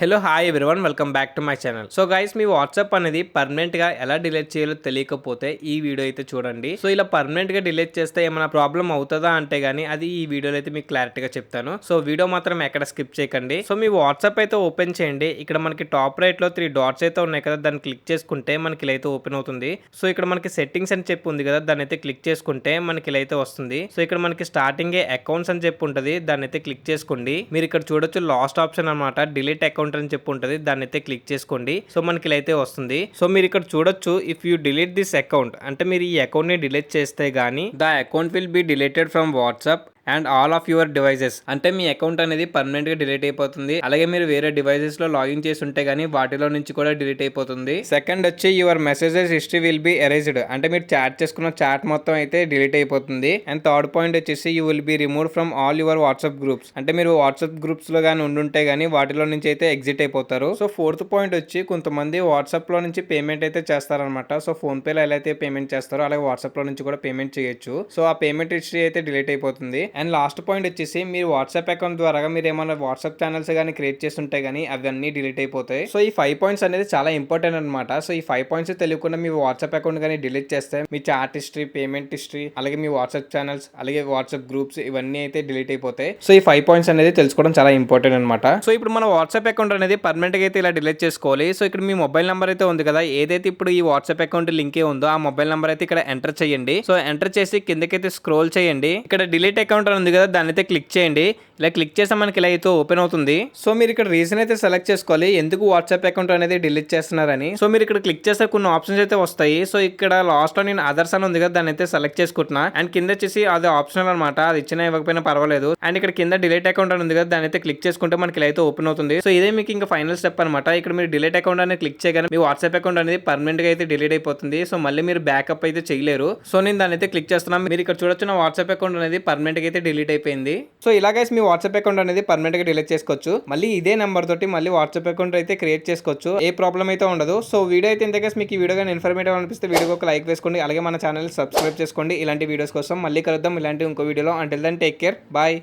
Hello hi everyone, welcome back to my channel. So guys, me WhatsApp అనేది permanent గా ఎలా delete చేయాలో తెలియకపోతే ఈ వీడియో అయితే చూడండి. సో ఇలా పర్మనెంట్ గా డిలీట్ చేస్తే ఏమైనా ప్రాబ్లం అవుతుందా అంటే గానీ అది ఈ వీడియోలో అయితే మీకు క్లారిటీగా చెప్తాను. సో వీడియో మాత్రం ఎక్కడ స్కిప్ చేయకండి. సో మీ వాట్సాప్ అయితే ఓపెన్ చేయండి. ఇక్కడ మనకి టాప్ రైట్ లో 3 డాట్స్ అయితే ఉన్నాయి కదా, దాన్ని క్లిక్ చేసుకుంటే మనకి ఇలా అయితే ఓపెన్ అవుతుంది. సో ఇక్కడ మనకి సెట్టింగ్స్ అని చెప్పి ఉంది కదా, దాన్ని అయితే క్లిక్ చేసుకుంటే మనకి ఇలా అయితే వస్తుంది. సో ఇక్కడ మనకి స్టార్టింగ్ అకౌంట్స్ అని చెప్పి ఉంటుంది, దాన్ని అయితే క్లిక్ చేసుకోండి. మీరు ఇక్కడ చూడొచ్చు లాస్ట్ ఆప్షన్ అనమాట, డిలీట్ అకౌంట్ అని చెప్పి ఉంటుంది, దాన్ని అయితే క్లిక్ చేసుకోండి. సో మనకి ఇలా అయితే వస్తుంది. సో మీరు ఇక్కడ చూడొచ్చు, if you delete this account అంటే మీరు ఈ అకౌంట్ ని డిలీట్ చేస్తే గానీ the account will be deleted from WhatsApp and all of your devices. అంటే మీ అకౌంట్ అనేది పర్మనెంట్ గా డిలీట్ అయిపోతుంది. అలాగే మీరు వేరే డివైసెస్ లో లాగిన్ చేసి ఉంటే గానీ వాటిలో నుంచి కూడా డిలీట్ అయిపోతుంది. సెకండ్ వచ్చి your messages history will be erased, అంటే మీరు చాట్ చేసుకున్న చాట్ మొత్తం అయితే డిలీట్ అయిపోతుంది. అండ్ థర్డ్ పాయింట్ వచ్చేసి you will be remove from all your WhatsApp groups, అంటే మీరు వాట్సాప్ గ్రూప్స్ లో గానీ ఉండుంటే గానీ వాటిలో నుంచి అయితే ఎగ్జిట్ అయిపోతారు. సో ఫోర్త్ పాయింట్ వచ్చి కొంతమంది వాట్సాప్ లో నుంచి పేమెంట్ అయితే చేస్తారనమాట. సో ఫోన్ పే లో ఎలా అయితే పేమెంట్ చేస్తారో అలాగే వాట్సాప్ లో నుంచి కూడా పేమెంట్ చేయొచ్చు. సో ఆ పేమెంట్ హిస్టరీ అయితే డిలీట్ అయిపోతుంది. అండ్ లాస్ట్ పాయింట్ వచ్చేసి మీరు వాట్సాప్ అకౌంట్ ద్వారా మీరు ఏమైనా వాట్సాప్ ఛానల్స్ కానీ క్రియేట్ చేస్తుంటే గానీ అవన్నీ డిలీట్ అయిపోతాయి. సో ఈ 5 పాయింట్స్ అనేది చాలా ఇంపార్టెంట్ అనమాట. సో ఈ 5 పాయింట్స్ తెలియకుండా మీ వాట్సాప్ అకౌంట్ కానీ డిలీట్ చేస్తే మీ చాట్ హిస్టరీ, పేమెంట్ హిస్టరీ, అలాగే మీ వాట్సాప్ ఛానల్స్, అలాగే వాట్సాప్ గ్రూప్స్ ఇవన్నీ అయితే డిలీట్ అయిపోతాయి. సో ఈ 5 పాయింట్స్ అనేది తెలుసుకోవడం చాలా ఇంపార్టెంట్ అనమాట. సో ఇప్పుడు మన వాట్సాప్ అకౌంట్ అనేది పర్మనెంట్ గా అయితే ఇలా డిలీట్ చేసుకోవాలి. సో ఇక్కడ మీ మొబైల్ నెంబర్ అయితే ఉంది కదా, ఏదైతే ఇప్పుడు ఈ వాట్సాప్ అకౌంట్ లింక్ ఉందో ఆ మొబైల్ నెంబర్ అయితే ఇక్కడ ఎంటర్ చేయండి. సో ఎంటర్ చేసి కిందకైతే స్క్రోల్ చేయండి. ఇక్కడ డిలీట్ అకౌంట్ ఉంది కదా, దాన్ని అయితే క్లిక్ చేయండి. ఇలా క్లిక్ చేస్తే మనకి ఇలా అయితే ఓపెన్ అవుతుంది. సో మీరు ఇక్కడ రీజన్ అయితే సెలెక్ట్ చేసుకోవాలి, ఎందుకు వాట్సాప్ అకౌంట్ అనేది డిలీట్ చేస్తున్నారని. సో మీరు ఇక్కడ క్లిక్ చేస్తే కొన్ని ఆప్షన్స్ అయితే వస్తాయి. సో ఇక్కడ లాస్ట్ లో నేను అదర్స్ అని ఉంది కదా, దాన్ని అయితే సెలెక్ట్ చేసుకుంటున్నా. అండ్ కింద వచ్చేసి అది ఆప్షనల్ అనమాట, అది ఇచ్చినా ఇవ్వకపోయినా పర్వాలేదు. అండ్ ఇక్కడ కింద డిలీట్ అకౌంట్ అని ఉంది కదా, దాన్ని అయితే క్లిక్ చేసుకుంటే మనకి ఇలా అయితే ఓపెన్ అవుతుంది. సో ఇదే మీకు ఇంకా ఫైనల్ స్టెప్ అనమాట. ఇక్కడ మీరు డిలీట్ అకౌంట్ అనేది క్లిక్ చేయగానే మీ వాట్సాప్ అకౌంట్ అనేది పర్మనెంట్ గా అయితే డిలీట్ అయిపోతుంది. సో మళ్ళీ మీరు బ్యాకప్ అయితే చేయలేరు. సో నేను దాన్ని అయితే క్లిక్ చేస్తున్నాను. మీరు ఇక్కడ చూడొచ్చు, నా వాట్సాప్ అకౌంట్ అనేది పర్మనెంట్ గా అయితే డిలీట్ అయిపోయింది. సో ఇలాగైతే మీ వాట్సాప్ అకౌంట్ అనేది పర్మనెంట్ గా డిలీట్ చేసుకోవచ్చు. మళ్ళీ ఇదే నెంబర్ తోటి మళ్ళీ వాట్సాప్ అకౌంట్ అయితే క్రియేట్ చేసుకోవచ్చు, ఏ ప్రాబ్లం అయితే ఉండదు. సో వీడియో అయితే ఇంతకేసి మీకు ఈ వీడియో కానీ ఇన్ఫర్మేటివ్ అనిపిస్తే వీడియోకి ఒక లైక్ వేసుకోండి, అలాగే మన ఛానల్ సబ్స్క్రైబ్ చేసుకోండి. ఇలాంటి వీడియోస్ కోసం మళ్ళీ కలుద్దాం ఇలాంటి ఇంకో వీడియోలో. Until then take care, bye.